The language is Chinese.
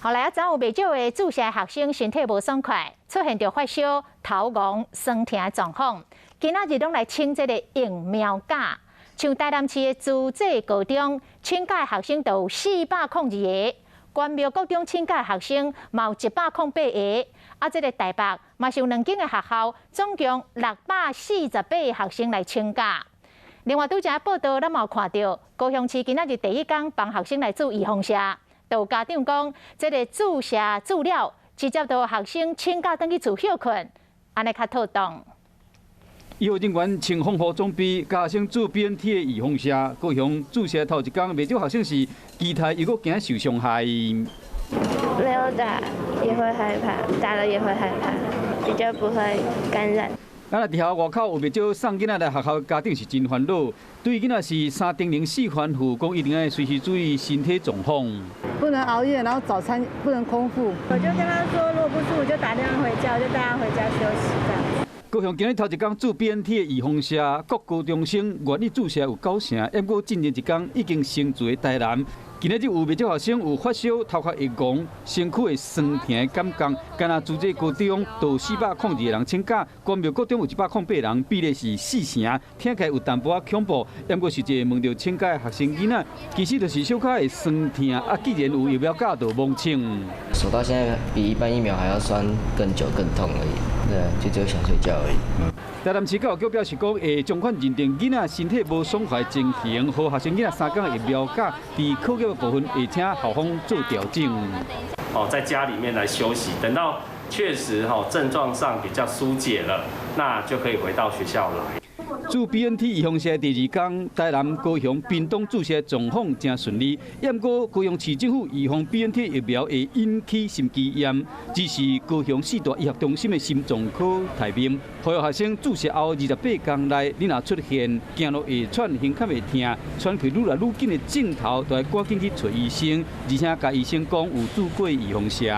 后来昨有不少的注射学生身体无爽快，出现着发烧、头晕、酸痛的状况。今仔日拢来请这个疫苗假，像台南市的自治高中请假学生就有402个，关庙国中请假学生嘛有108个，啊，这个台北嘛是有2间的学校，总共648个学生来请假。另外，拄则报道，咱嘛有看到高雄市今仔日第一天帮学生来做预防射。有家长讲，这个注射资料直接到学生请假等去厝休困，安尼较妥当。医护人员穿防护装备，加生做 BNT 的预防射。高雄注射头一天，不少学生是期待又搁惊受伤害。没有打也会害怕，打了也会害怕，比较不会感染。咱伫遐外口有不少送囡仔来学校，家长是真烦恼。对于囡仔是3叮咛4吩咐，讲一定要随时注意身体状况。不能熬夜，然后早餐不能空腹。我就跟他说，如果不舒服就打电话回家，我就带他回家休息这样。高雄今日头一天做 BNT 的预防射，各高中生愿意注射有9成，不过进前一天已经先做台南。今日有不少学生有发烧、头壳会戆、身躯会酸痛的感觉，敢若自治高中都有402个人请假，关庙高中有108人，比例是4成，听起来有淡薄仔恐怖。不过实际问到请假的学生囡仔，其实就是小可会酸痛，啊，既然有疫苗假，就妄请。手到现在比一般疫苗还要酸更久、更痛而已，对啊，就只有想睡觉而已。台南市教育局表示讲，会尽快认定囡仔身体无爽快情形，和学生囡仔3天的疫苗假，伫考验的部分会请校方做调整。在家里面来休息，等到确实症状上比较疏解了，那就可以回到学校来。做 BNT 预防射第2天，台南、高雄、屏东注射状况真顺利。不过高雄市政府预防 BNT 疫苗会引起心肌炎，只是高雄4大医学中心的心脏科台面，呼吁学生注射后28天内，你若出现走路会喘、胸腔会痛、喘气愈来愈紧的症头，就要赶紧去找医生，而且甲医生讲有做过预防射。